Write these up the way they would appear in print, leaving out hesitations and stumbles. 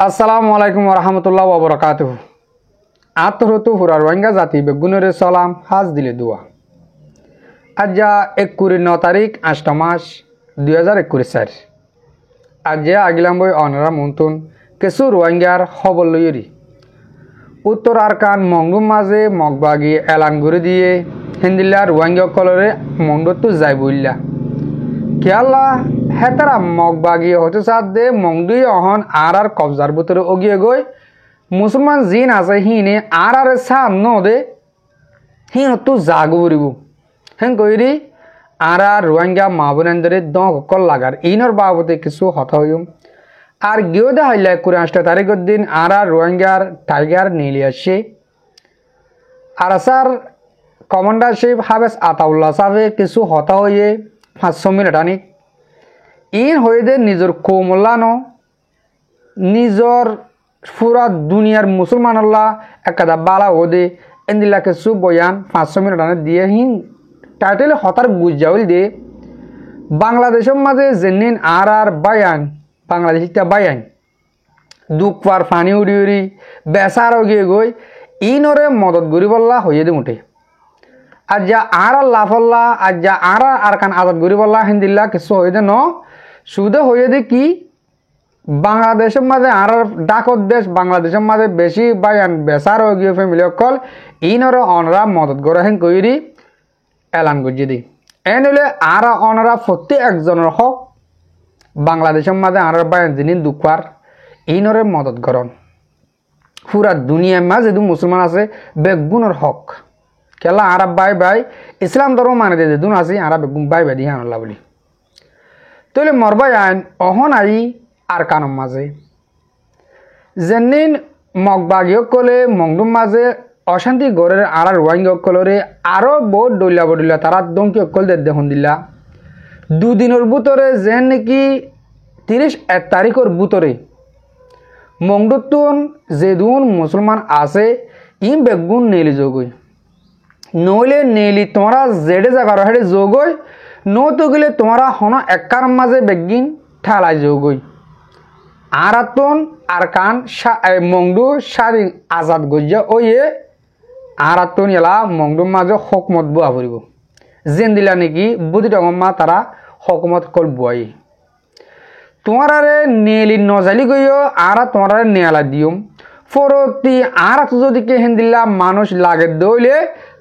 আসসালামু আলাইকুম ওরহামতুল্লাহ ওবরাকাতুহু। আতরতু হুরা রোহিঙ্গা জাতি বেগুনের সালাম হাজ দিলে দোয়া। আজ 9 তারিখ 8 মাস 2021 আজ আগিলাম বই অনারা মন্তুন কিছু রোহিঙ্গার খবর লইরি উত্তর আরকান মংডুম মাঝে মগবাগি এলান করে দিয়ে হিন্দিল্লা রোহিঙ্গা কলরে মংডু যাই বললা খেয়াল্লা হেতারা মগবাগি হতে সাথে মংডুই অহন আর কবজার ভিতরে অগিয়ে গই মুসলমান জিন আছে হিনে আর সান নদে হিন তো জাগু বরিব হেন কইরি আর রোহিঙ্গা মা বোনেন্দরে দল লাগার ইনর বাবদে কিছু হতা হইম আর গিয়ে হাইলা 28 তারিখের দিন আর রোহিঙ্গার টাইগার নিয়ে আসে আর স্যার কমান্ডারশিপ হাবেস আতাউল্লাহ সাহেব কিছু হতা হয়ে 500 মিনিট আনি ইন হয়ে দে নিজের কৌমল্লানো নিজের পুরা দুনিয়ার মুসলমানল্লা একাদা বালা ওদে এন্দিলা কিছু বয়ান 500 মিনিট আনে দিয়ে হিন টাইটেল হতার গুজাউল দে বাংলাদেশের মাঝে জেনিন আর বায়ান বাংলাদেশিটা বায়ান দুঃখবার ফানি উড়ি উড়ি বেসার গিয়ে গই ইনরে মদত গরিবল্লা হয়ে দে মুঠে আজ যা আর লাফল্লা আজ যা আর কান আজাদ গরিবল্লা হিন্দিল্লা কিছু হয়ে দে ন সুদে হয়ে দে কি বাংলাদেশের মাঝে আর ডাকত দেশ বাংলাদেশের মাঝে বেশি বায়ান বেসার গিয়ে ফ্যামিলি অকল ইনরে অনরা মদত গড়ে হেন কইরি এলান গুজি দি এন হলে আর অনরা প্রতি একজনের হক বাংলাদেশের মাঝে আর বায়ান যিনি দুঃখার ইনরে মদত গরণ পুরা দুনিয়ার মাঝে দু মুসলমান আছে বেগুনের হক কেলা আর বাই বাই ইসলাম ধর্ম মানে দে দুন আছে আর বেগুন বাই বাই দিয়ে আনলা বলি তাহলে মরবাই আইন অহন আই আর কানম মাঝে যেনিন মগবাগিও কলে মংডুম মাঝে অশান্তি গড়ের আর রোহিঙ্গা কলরে আরো বহুত ডইলা বডিলা তারা দমকি অকল দেখুন দিলা দুদিনের ভিতরে যেন নাকি 31 তারিখের ভিতরে মংডুতুন যেদুন মুসলমান আছে ই বেগুন নেলি যোগই নইলে নেলি তোমরা জেডে জায়গা হেডে যোগই নতো গেলে তোমরা হন একার মাঝে বেগিন ঠালাই যোগই আরাতন আর কান মংডু স্বাধীন আজাদ গজ্জা ওয়ে আরাতন এলা মংডুর মাঝে হকমত বুয়া ফুরিব যেন দিলা নাকি বুদ্ধি ডঙ্গম্মা তারা হকমত কল বুয়াই তোমার নেলি নজালি গইও আর তোমার নেলা দিও ফরতি আর যদি কে হেন দিলা মানুষ লাগে দইলে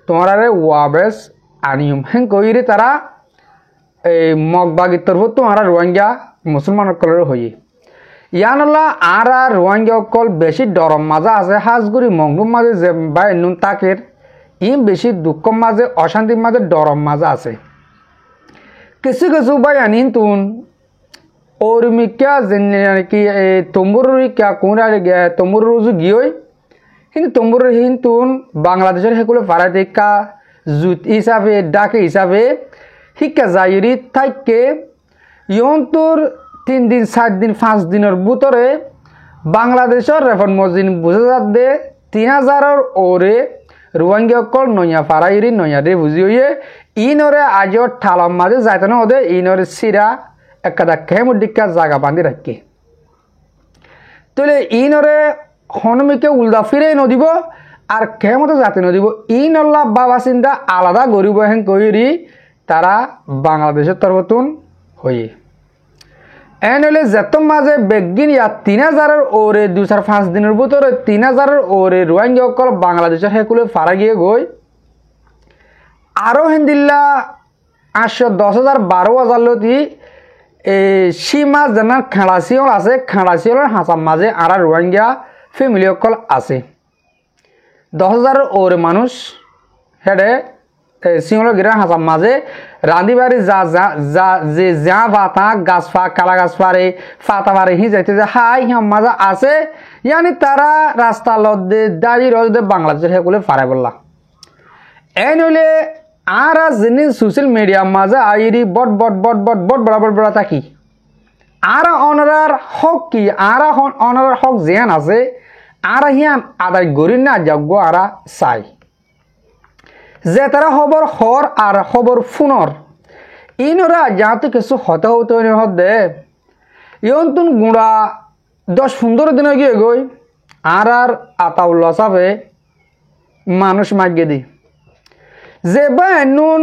তোমার ওয়াবেস আনিয়ম হেন কইরে তারা এই মগবাগির তরফ তোমার রোহিঙ্গা মুসলমান কলের হয়ে ইয়ানলা আর রোহিঙ্গা কল বেশি ডরম মাজা আছে হাজগুড়ি মংডুম মাঝে যে বাই নুন তাকের ই বেশি দুঃখ মাঝে অশান্তির মাঝে ডরম মাজা আছে কিছু কিছু বাই আনিন তুন ওরমিকা কি তম্বুরিকা কোন তম্বুর রুজু গিয়ে কিন্তু তম্বুর হিন্তুন বাংলাদেশের সেগুলো ভাড়া দেখা জুত হিসাবে ডাকে হিসাবে শিক্ষা যাইরি থাইকে ইয়ন্তর 3 দিন 4 দিন 5 দিনের ভিতরে বাংলাদেশের রেফন মজিন বুঝে যাতে 3000 ওরে রোহিঙ্গা কল নয়া ফারাইরি নয়া দে বুঝি হয়ে ইনরে আজ ঠালাম মাঝে যাইতে না ওদের ইনরে সিরা একটা খেমুর দিকা জায়গা বান্ধি রাখে তাহলে ইনরে হনমিকে উল্দা ফিরে নদিব আর খেমতো যাতে নদিব ইনল্লা বাবা চিন্তা আলাদা গরিব হেন কইরি তারা বাংলাদেশের তরফতুন হয়ে এন হলে যেত মাঝে বেগিন ইয়া 3000 ওরে 2-5 দিনের ভিতরে 3000 ওরে রোহিঙ্গা অকল বাংলাদেশের হেকুলে ফারা গিয়ে গই আরো হিন্দিল্লা 810,000-12,000 লতি সীমা যেন খাড়াশিয়ল আছে খাড়াশিয়লের হাঁচার মাঝে আর রোহিঙ্গা ফ্যামিলি অকল আছে 10,000 ওরে মানুষ হেডে সিংহল গিরা হাঁচার মাঝে রাঁধি বাড়ি যে যা ভাতা গাছ ফা কালা গাছ পারে ফাতা পারে হি যাইতে যে হাই হিম মাজা আছে ইয়ানি তারা রাস্তা লদে দাঁড়িয়ে রদে বাংলাদেশের হেকুলে ফারাই বললা এই নইলে আর যিনি সোশ্যাল মিডিয়ার মাঝে আইরি বট বট বট বট বট বড় বড় থাকি আর অনারার হক কি আর অনারার হক যেন আছে আর হিয়ান আদায় গরি না যাগ্য আর চাই যে তারা খবর হর আর খবর ফুনর ইনরা যাতে কিছু হতে হতে হতে ইয়ন্তুন গুঁড়া 10-15 দিন গিয়ে গই আর আতাউল্লাহ সাফে মানুষ মাগিয়ে দি যে বা নুন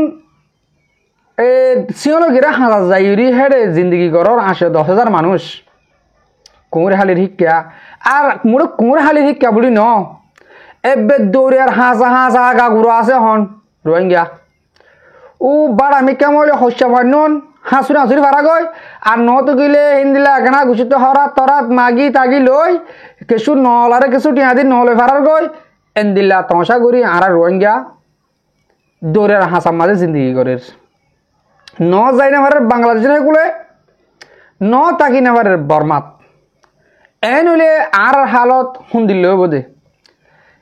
সিওনো গিরা হাজার যাইরি হেডে জিন্দগি করর 10,000 মানুষ কুমুর হালির শিক্ষা আর মোর কুমুর হালির শিক্ষা বলি ন এবে দৌড়িয়ার হাঁসা হাঁসা আগা গুড়ো আছে হন রোহিঙ্গা ও বাড়া আমি কেমন শস্য ভান্যন হাঁসুরি হাঁসুরি ভাড়া গই আর নত গিলে হিন্দিলা এখানা গুছিত হরাত তরাত মাগি তাগি লই কিছু নলারে কিছু টিয়া দি নলে ভাড়ার গই এন্দিল্লা তমসা করি আর রোহিঙ্গা দৌড়ের হাঁসার মাঝে জিন্দগি করে ন যাই না ভারের বাংলাদেশের গুলে ন তাকি না ভারের বর্মাত এন হইলে আর হালত শুনদিল বোধে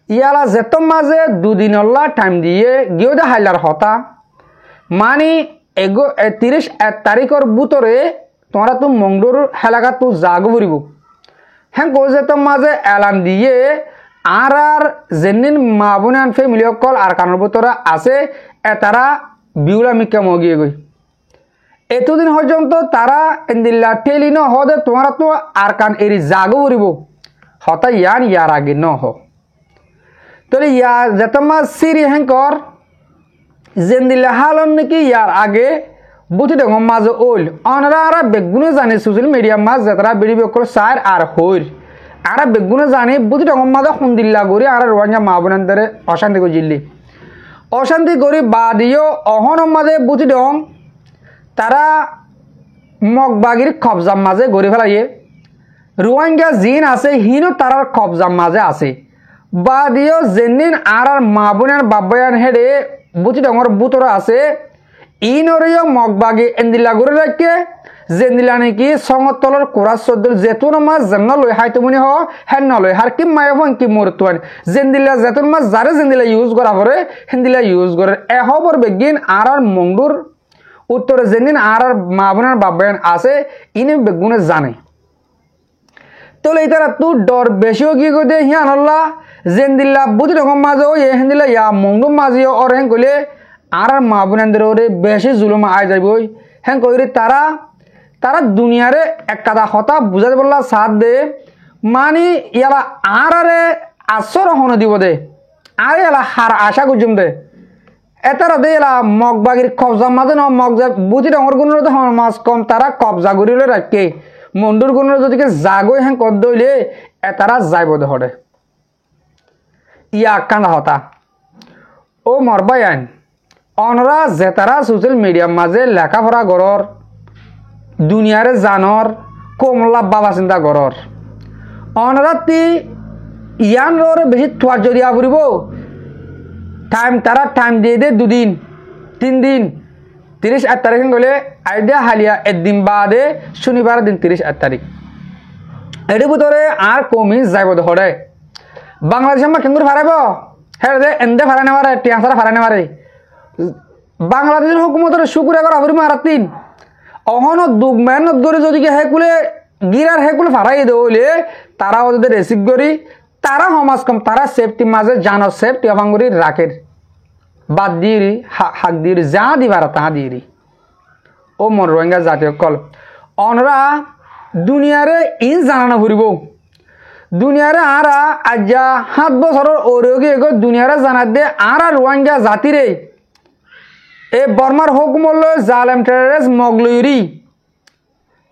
ইয়ালা যেত মাঝে 2 দিন টাইম দিয়ে গিয়ে দে হাইলার হতা মানে 31 তারিখের ভিতরে তোমরা তো মংডুর এলাকা তো জাগ ফুরিব হ্যাঁ গো যেত মাঝে এলান দিয়ে আর যেদিন মা বোন ফ্যামিলি সকল আর কানের ভিতরে আছে তারা বিউলা মিকা মগিয়ে গই এতদিন পর্যন্ত তারা এন্দিল্লা ঠেলি ন হদে তোমরা তো আর কান এরি জাগো ফুরিব হতা ইয়ার আগে ন হ তাহলে ইয়ার যেত মাছ সিরি হ্যাঙ্কর জেন্দিল্লা হালন নাকি ইয়ার আগে বুঝি দেখো মাঝে ওল অনারা আর বেগুনে জানে সোশ্যাল মিডিয়া মাছ যেতারা বেড়ি বেকর সার আর হইর আর বেগুনে জানে বুঝি দেখো মাঝে খুন্দিল্লা করি আর রোহিঙ্গা মা বোনের অশান্তি করে জিল্লি অশান্তি করি বাদিও অহন মাঝে বুঝি দং তারা মগবাগির কবজার মাঝে গড়ে ফেলাইয়ে রোহিঙ্গা জিন আছে হিনও তারার কবজার মাঝে আছে বাদিও যেদিন আর মা বোনের বাবায়ান হেডে বুঝি ডর বুতর আছে ইনরিও মগবাগি এন্দিল্লা গড়ে রাখে যেদিলা নাকি সংতলর কোরা চদ্দর যেতুন মাছ যেন লই হাইতুমনি হ হেন নলই হার কি মায়ে ফোন কি মরতুয়ান যেদিলা যেতুন মাছ যারে যেদিলা ইউজ করা করে হেন্দিলা ইউজ করে এহবর বেগিন আর মংডুর উত্তরে যেদিন আর মা বোনের বাবায়ান আছে ইনি বেগুনে জানে তাহলে তারা তু ডর বেশিও কি করে হিয়ান হল্লা যেদিল্লা বুঝি রকম মাঝে ওই হেন্দিলা ইয়া মংডুর মাঝিও ওর হেন কইলে আর মা বোনের ওরে বেশি জুলুম আয় যাইব হেন কইরে তারা দুনিয়ারে এক কাদা হতা বুঝাতে বললা সাথ দে মানে ইয়ালা আরে আসর হন দিব দে আর এলা হার আশা গুজুম দে এতারা দে এলা মগবাগির কবজা মাঝে ন মগজা বুঝি রঙর গুণের তো মাছ কম তারা কবজা করিলে রাখে মন্ডুর গুণের যদি জাগই হ্যাঁ কর দইলে এতারা যাইব দে হরে ইয়া কান্দা হতা ও মরবাই আইন অনরা জেতারা সোশ্যাল মিডিয়ার মাঝে লেখাপড়া গড়র দুনিয়ারে জানর কমলা বাবা চিন্তা গড়র অনরা তি ইয়ান রে বেশি থোয়ার যদি আবরিব তারা টাইম দিয়ে দে 2 দিন 3 দিন 31 তারিখ গেলে আইডিয়া হালিয়া একদিন বাদে শনিবার দিন 31 তারিখ এর ভিতরে আর কমি যাইব ধরে বাংলাদেশে আমরা কেন ফারাইব হ্যাঁ দে এন্দে ফারাই নেওয়ারে টিয়াসারা ফারাই নেওয়ারে বাংলাদেশের হুকুমতের শুকুরে করা হরিম আর 3 অহন দুগ মেহনত করে যদি হেকুলে গিরার হেকুলে ফারাই দইলে তারা ওদের রিসিভ করি তারা সমাজ কম তারা সেফটি মাঝে জানো সেফটি অভাঙ্গুরি রাখের বাদ দিয়ে হাক দিয়ে যা দিবার তা দিয়ে ও মন রোহিঙ্গা জাতীয় কল অনরা দুনিয়ারে ইন জানানো ফুরিব দুনিয়ারে আর আজ্জা 7 বছরের ওরগে দুনিয়ারে জানাত দে আর রোহিঙ্গা জাতিরে এ বর্মার হুকুমল জালেম টেররিস্ট মগলুরি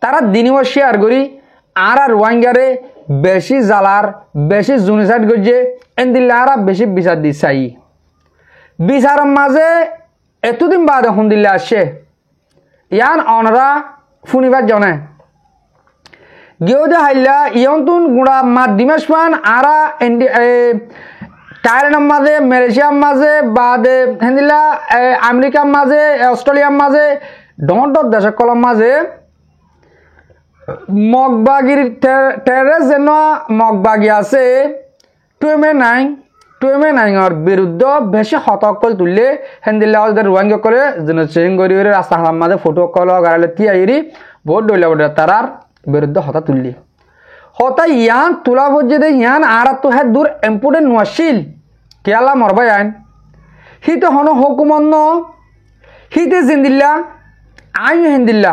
তারা দিনও শেয়ার করি আর রোহিঙ্গারে বেশি জালার বেশি জুনিসাইড করছে এন্দিল্লা আর বেশি বিচার দি চাই বিচারের মাঝে এতদিন বাদে শুনদিল্লা আসছে ইয়ান অনরা শুনিবার জনে গিয়েও দে হাইলা ইয়ন্তুন গুড়া মাধ্যমাস পান আর থাইল্যান্ডের মাঝে মালয়েশিয়ার মাঝে বাদে হেন্দিলা আমেরিকার মাঝে অস্ট্রেলিয়ার মাঝে ডন্টর দেশের কলম মাঝে মগবাগির টেরেস যেন মগবাগি আছে 29 বিরুদ্ধে বেশি সতর্ক তুললে হেন্দিল্লা রোহিঙ্গা করে যেন চেঞ্জ করি রাস্তা মাঝে ফটো কল গাড়ি তিয়ারি বহুত ডইলা তারার বিরুদ্ধে হতা তুললি হতা ইয়ান তোলা পর্যন্ত ইয়ান আর তো হ্যাঁ দূর ইম্পর্টেন্ট নোয়াশিল কেলা মরবাই আইন হিতে হন হুকুমন ন হিতে জিন্দিল্লা আইন হিন্দিল্লা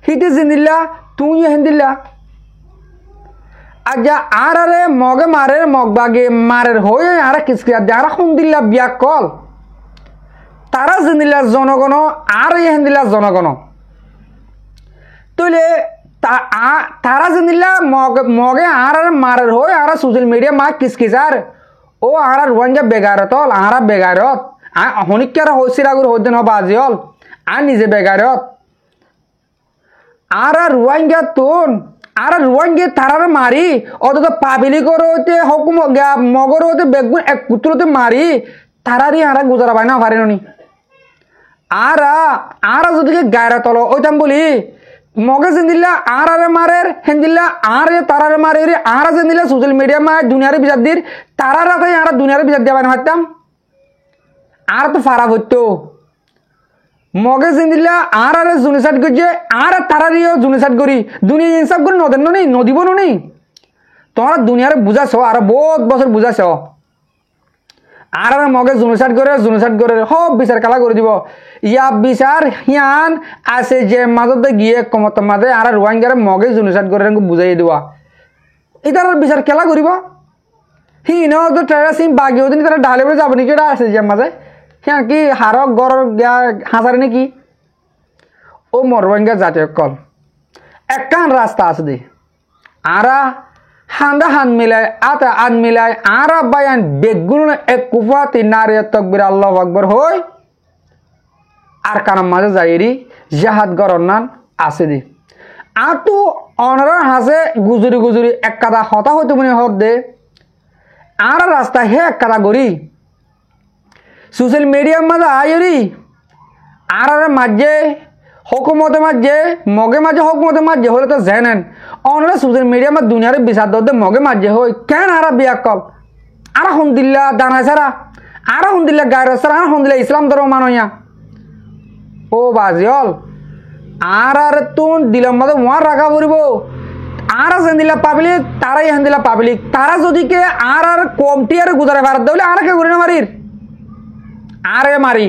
হিতে জিন্দিল্লা তুই হিন্দিল্লা আজ্ঞা আর আরে মগে মারের মগ বাগে মারের হয়ে আর কিসকে যারা শুনদিল্লা বিয়া কল তারা জেনিলা জনগণ আর হেন্দিলা জনগণ তইলে তারা জেনিলা মগে আর মারের হয়ে আর সোশ্যাল মিডিয়া মা কিসকিসার ও আর রোহিঙ্গা বেগারত আর বেগারত হনিকার হইসিরাগুর হইতেন বাজিল আর নিজে বেগারত আর রোহিঙ্গা তুন আর রোহিঙ্গে তারার মারি অত পাবিলি করতে হকুম মগর হতে বেগুন এক পুত্রতে মারি তারারই আর গুজারা পায় না পারেনি আর যদি গায়রা তল ওইতাম বলি মগে জেন্দিল্লা আর মারের হেন্দিল্লা আর তারার মারে আর জেন্দিল্লা সোশ্যাল মিডিয়া মা দুনিয়ারে বিচার দির তারারা তাই আর দুনিয়ারে বিচার দিয়া পায় পারতাম আর তো ফারা হইতো মগে জিন্দিল্লা আর জুনিসাট করছে আর তারারিও জুনিসাট করি দুনিয়া ইনসাফ করে নদেন নি নদীব নি তোমরা দুনিয়ারে বুঝাছ আর বহুত বছর বুঝাছ আর মগে জুনিসাট করে সব বিচার কালা করে দিব ইয়া বিচার হিয়ান আছে যে মাজতে গিয়ে কমত মাঝে আর রোহিঙ্গারে মগে জুনিসাট করে বুঝাই দেওয়া এটার বিচার খেলা করিব হি তো ট্রেডার সিম বাগিও দিন তারা ডালে বলে যাব নাকি এটা আছে যে মাঝে হ্যাঁ কি হারক গড় হাজারে নাকি ও মর রোহিঙ্গা জাতীয় কল একখান রাস্তা আছে দে আরা হান্দা হান মিলাই আতা আন মিলাই আরা বায়ান বেগুন এক কুফা তিনারে তকবির আল্লাহু আকবার হই আর কানাম মাঝে যাইরি জাহাদ গরনান আছে দে আতু অনরা হাসে গুজুরি এক কাদা হতা হইতে মনে হদ দে আর রাস্তা হে এক কাদা গড়ি সোশ্যাল মিডিয়ার মাঝে আয়রি আর মাঝে হকুমতে মাঝে মগে মাঝে হকুমতে মাঝে হলে তো জেনেন অনরা সোশ্যাল মিডিয়া মা দুনিয়ার বিচার দে মগে মাঝে হই কেন আর বিয়া কল আর হুন্দিল্লা দানা সারা আর হুন্দিল্লা গায়ের সারা আর হুন্দিল্লা ইসলাম ধর্ম মানইয়া ও বাজিল আর তুন দিলাম মাঝে ওয়ার রাখা পড়ব আর হেন্দিলা পাবলিক তারাই হেন্দিলা পাবলিক তারা যদি কে আর কমটি আর গুজারে ভারত দেবলে আর কে ঘুরে না মারির আরে মারি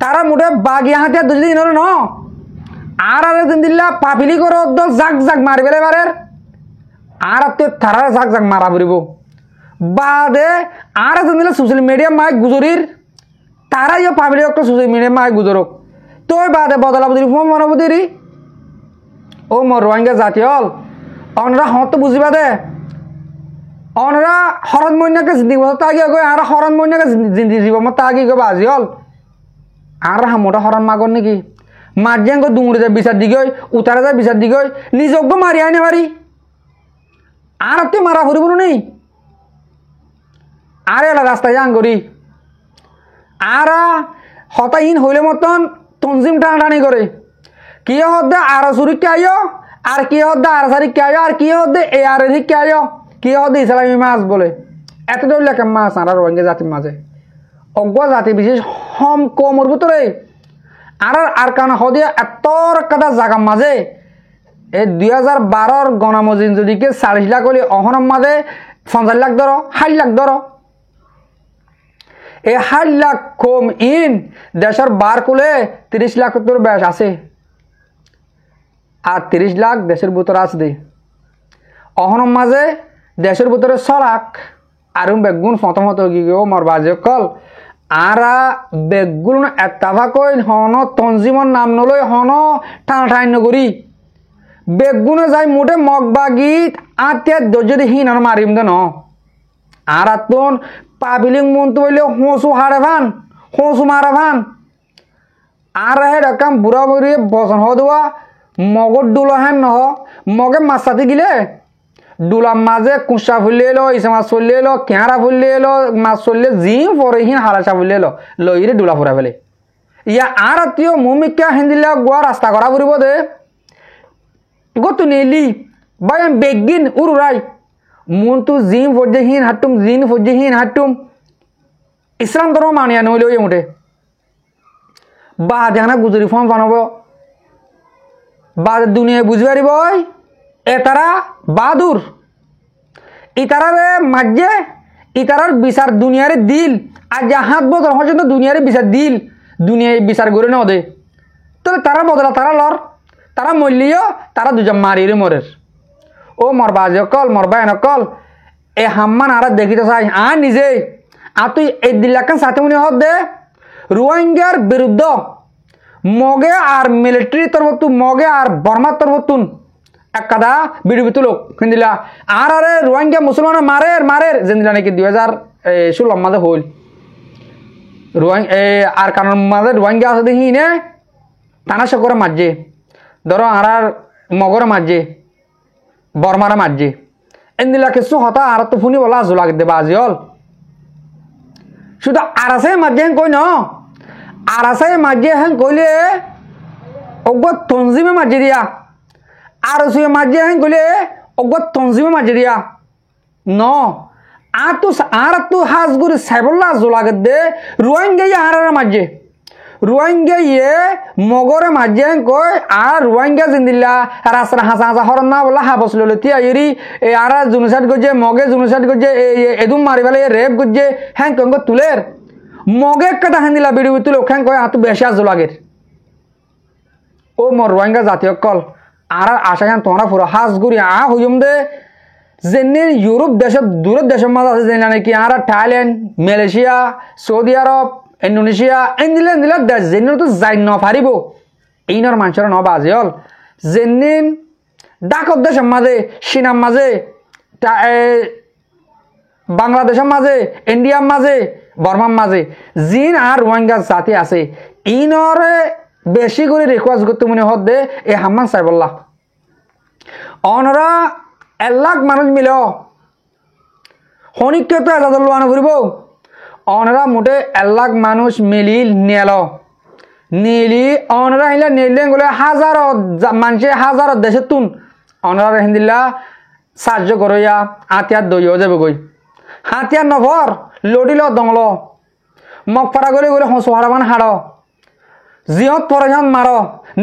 তারা মুঠে বাঘ ইহাতে দুদিন ন আর দিল্লা পাপিলি করে জাক জাক মারি বেলে বারের আর তারা জাক জাক মারা পড়ব বাদে আর দিল্লা সোশ্যাল মিডিয়া মায় গুজরির তারা ইয়ে পাপিলি একটা সোশ্যাল মিডিয়া মায় গুজরক তো বাদে বদলা বদলি ফোন মনোবুদিরি ও মর রোহিঙ্গা জাতীয় অনরা হত বুঝিবা দে অনরা হরণ মইনাকে জিন্দি তাগিয়ে গৈ আর হরণ মইনাকে জিন্দি জীব তাগি গৈ বাজি হল আর হামোটা হরণ মাগর নাকি মার্জিয়াঙ্গ দুমুড়ি যায় বিচার দি গই উতারা যায় বিচার দি গই নিজজ্ঞ মারি আইনে পারি আর তুই মারা ফুরিব নেই আর এলা রাস্তায় যান করি আর হতাহীন হইলে মতন তঞ্জিম টানাটানি করে কি হদ্দে আর সুরিককে আইও আর কি হদ্দে আর সারিককে আইও আর কি হদ্দে এ আর এদিককে আইও কি হদ্দে ইসলামী মাছ বলে এত দৌড়লে মাছ আর রোহিঙ্গা জাতির মাঝে অজ্ঞ জাতি বিশেষ হম কমর ভিতরে আর কারণ হদিয়া এত কাটা জায়গার মাঝে এই 2012 গণামজিন যদি কে 40 লাখ হলে অহনম মাঝে 50 লাখ ধরো 60 লাখ ধরো এই 60 লাখ কম ইন দেশের বার কুলে 30 লাখ তোর বেশ আছে আর 30 লাখ দেশের ভিতরে আছে দে অহনম মাঝে দেশের ভিতরে 100 লাখ আর বেগুন ফতমত গিয়ে মর বাজে কল আরা বেগুন এতাভা কই হন তঞ্জিমর নাম নলই হন টানা ঠাই নগরী বেগুনে যাই মুঠে মগ বাগিত আত্মীয় যদি হিন আর মারিম দে ন আর আতুন পাবিলিং মনতো বললে হোঁসু হারে ভান হোঁসু মারা ভান আর হে রকম বুড়া বুড়ি বসন হওয়া মগর ডুলো হেন নহ মগে মাছাতে গিলে ডুলার মাঝে কুঁচা ফুলিয়ে এলো ইসে মাছ ফুলিয়ে এলো কেঁড়া ফুলিয়ে এলো মাছ চললে জিম পরে হিন হালাচা ফুলিয়ে এলো লইরে ডুলা ফুরা ফেলে ইয়া আর আত্মীয় মুমিকা হিন্দিলা গোয়া রাস্তা করা ফুরিব দে গতু নেলি বাই বেগিন উড়াই মন তো জিম ফজে হিন হাটুম জিন ফজে হিন হাটুম ইসলাম ধর্ম মানিয়া নইলে ওই মুঠে বা দেখানা গুজরি ফোন বানাবো বা দুনিয়া বুঝি পারিব এতারা বাদুর ইতারারে মাঝে ইতারার বিচার দুনিয়ারে দিল আর জাহাত বদল পর্যন্ত দুনিয়ারে বিচার দিল দুনিয়ায় বিচার করে ন দে তবে তারা বদলা তারা লর তারা মরলিও তারা দুজন মারিয়ে মরের ও মর বাজে অকল মর বায়ন অকল এ হাম্মান আর দেখিতে চাই আর নিজে আর তুই এই দিল্লাকান সাথে মনে হত দে রোহিঙ্গার বিরুদ্ধ মগে আর মিলিটারি তরফতুন মগে আর বর্মার তরফতুন এক কাদা বিড়ি তুলোক হিন্দিলা আর আরে রোহিঙ্গা মুসলমান মারের জিন্দিলা নাকি 2016 মাঝে হল আর কারণ মাঝে রোহিঙ্গা আছে দেখি নে টানা করে মারছে ধরো আর মগরে মারছে বর্মারে মারছে এন্দিলা কিছু হতা আর তো ফুনি বলা জোলা দেবা আজি হল শুধু আর আছে মারছে হেন কই ন আর আছে মারছে হেন কইলে অজ্ঞ তঞ্জিমে মারছে দিয়া আর সুয়ে মারছে হেন কইলে অজ্ঞ তঞ্জিমে মারছে দিয়া ন আর তো হাজগুড়ি সাইবল্লা জোলা দে রোহিঙ্গা আর মারছে রোহিঙ্গা মগরে মারছে কই আর রোহিঙ্গা জিন্দিল্লা রাস্তা হাসা হাসা হরন না বলা হা বসল তিয়া এরি আর জুনুসাইড করছে মগে জুনুসাইড করছে এদুম মারি ফেলে রেপ করছে হ্যাঁ কঙ্গ তুলের মগে কাটা হ্যাঁ দিলা বিড়ি তুলে ওখান কয় হাত বেশি আজ লাগের ও মর রোহিঙ্গা জাতীয় কল আর আশা খান তোমরা পুরো হাজগুড়ি হইম দে যেনে ইউরোপ দেশের দূরের দেশের মাঝে আছে যে নাকি আর থাইল্যান্ড মালয়েশিয়া সৌদি আরব ইন্দোনেশিয়া এনদিলা দেশ যেন তো যাই নপারিব এইনর মানুষের ন বাজে হল যেন ডাকত দেশের মাঝে চীনার মাঝে বাংলাদেশের মাঝে ইন্ডিয়ার মাঝে বর্মার মাঝে জিন আর রোহিঙ্গা জাতি আছে ইনরে বেশি করে রিকোয়েস্ট করতে মনে হত দে এ হাম্মান সাইবল্লাহ অনরা 1 লাখ মানুষ মিল হনিককে তো এজাজত লোয়ানো ঘুরব অনরা মোটে 1 লাখ মানুষ মিলি নিলি অনরা হিলা নিলে গলে হাজার মানুষে হাজার দেশের তুন অনরা হিন্দিল্লা সাহায্য করিয়া হাতিয়ার দইও যাবে গই হাতিয়ার নভর লড়িল দংল মগ ফারা গলে গলে হসহারামান হাড় জিহত পরেশান মার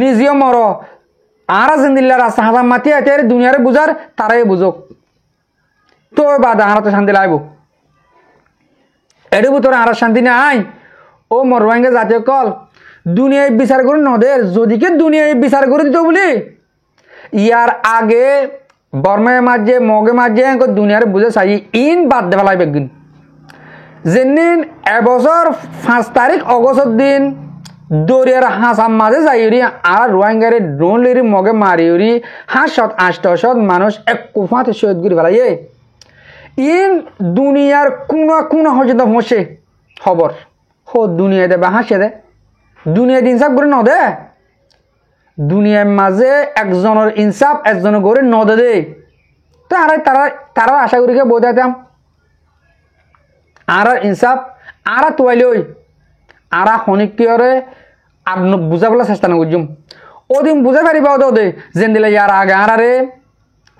নিজেও মর আর জিন্দিল্লা রাস্তা হাজার মাতি এতে দুনিয়ারে বুঝার তারাই বুঝক তো বাদা আর তো শান্তি লাগবো এর ভিতরে আর শান্তি নাই ও মর রোহিঙ্গা জাতীয় কল দুনিয়ায় বিচার করে নদের যদিকে দুনিয়ায় বিচার করে দিত বলি ইয়ার আগে বর্মায় মাঝে মগে মাঝে দুনিয়ারে বুঝে চাই ইন বাদ দেওয়া লাগবে একদিন যেদিন এবছর 5 তারিখ অগস্টের দিন দরিয়ার হাসাম মাঝে যাই আর রোহিঙ্গারে ড্রোন লিরি মগে মারি 700-800 মানুষ এক কুফাতে শহীদ করে ফেলাইয়ে ইন দুনিয়ার কোন হচ্ছে হসে খবর হো দুনিয়া দেবে হাসে দে দুনিয়া ইনসাফ করে নদে দুনিয়ার মাঝে একজনের ইনসাফ একজনের করে নদে দে তো আর তারা আশা করি বোঝাতাম আর ইনসাফ আর তোয়াইলই আর খনিকরে আর বুঝাবলে চেষ্টা নকরছুম ওদিন বুঝে পারিবা দে যেন দিলে ইয়ার আগে আরে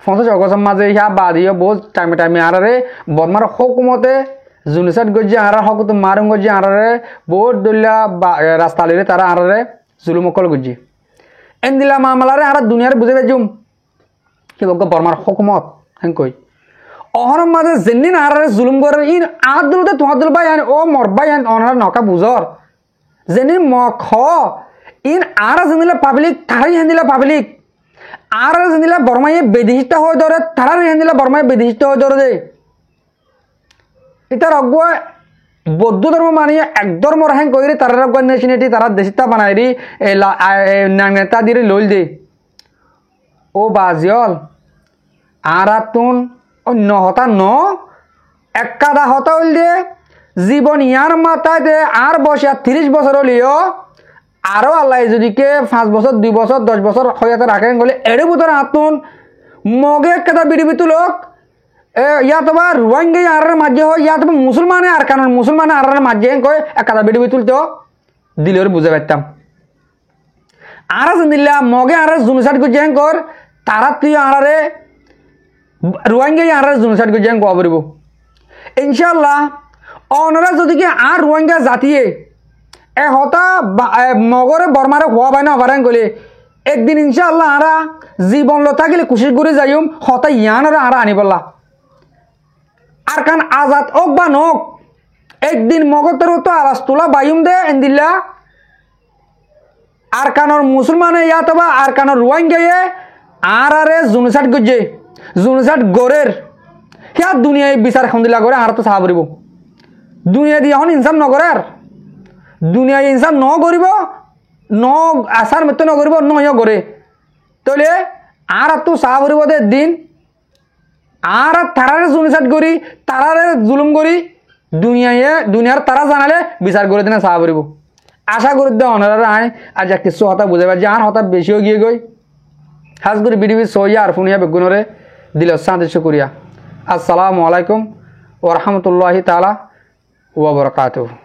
50 অগস্টের মাঝে ইহা বাদিও বহুত টাইমে আরে বর্মার হকুমতে জুনিসাইড গজ্জে আর হকুত মারুম গজ্জে আরে বহুত দলিয়া রাস্তা লিরে তারা আরে জুলুমকল গজ্জে এন দিলা মামলারে আর দুনিয়ার বুঝে পেজুম কি বলবো বর্মার হকুমত হ্যাঁ কই অহরম মাঝে যেদিন আর জুলুম করে ইন আদুলতে তোমাদুল ভাই ও মর ভাই অনার নকা বুঝর যেদিন মখ ইন আর যেদিন পাবলিক তারাই হেন্দিলা পাবলিক আর যেদিন বর্মাইয়ে বেদিহিত হয়ে ধরে তারা হেন্দিলা বর্মায় বেদিহিত হয়ে ধরে দে এটার অজ্ঞ বৌদ্ধ ধর্ম মানিয়ে এক ধর্ম হ্যাং কইরে তারা অজ্ঞ নেশিনেটি তারা দেশিতা বানাই রি নেতা দিয়ে লইল দে ও বাজিয়ল আর তুন অন্য হতা ন একাদা হতা হইল দে জীবন ইয়ার মাথায় দে আর বসে 30 বছর হলিও আরো আল্লাহ যদিকে 5 বছর 2 বছর 10 বছর হইয়াতে রাখেন গলে এর ভিতরে আতুন মগে একটা বিড়ি লোক ইয়াত আবার রোহিঙ্গা আর মাঝে হয় ইয়াত মুসলমানে আর কারণ মুসলমানে আর মাঝে কয় একটা বিড়ি তুলতো দিলের বুঝে পারতাম আর দিল্লা মগে আর জুনুসাইড করছে কর তারা তুই আরে রোহিঙ্গা আর জুনুসাইড করছে কোয়া পারিব ইনশাল্লাহ অনরা যদিকে আর রোহিঙ্গা জাতিয়ে হতা মগরে বর্মারে হওয়া পায় না পারেন গলে একদিন ইনশাল্লাহ আরা জীবন লো থাকিলে কুশিস করে যাইম হতা ইয়ান আর আনি বললা আর কান আজাদ ওক বা নক একদিন মগতের তো আওয়াজ তোলা বাইম দে এন্দিল্লা আর কানর মুসলমানে ইয়াত বা আর কানর রোহিঙ্গা আর আরে জুনুসাইড করছে জুনসাট গড়ের সিয়া দুনিয়ায় বিচার এখন দিলা করে আর তো চাহ পড়ব দুনিয়া দিয়ে এখন ইনসাফ নকরে আর দুনিয়ায় ইনসাফ ন করিব ন আচার মৃত্যু নকরিব নয় করে তাহলে আর তো চাহ পড়ব দে দিন আর তারারে জুনসাট করি তারারে জুলুম করি দুনিয়ার তারা জানালে বিচার করে দিনে চাহ পড়ব আশা করি দে অনারা আয় আজ কিছু হতা বুঝাইবা যে আর হঠাৎ বেশিও গিয়ে গই হাজ করে বিডিবি সইয়া আর ফুনিয়া বেগুনরে দিল সাঁতে শুক্রিয়া আসসালামু আলাইকুম ওয়া রাহমাতুল্লাহি তাআলা ওয়া বারাকাতুহু।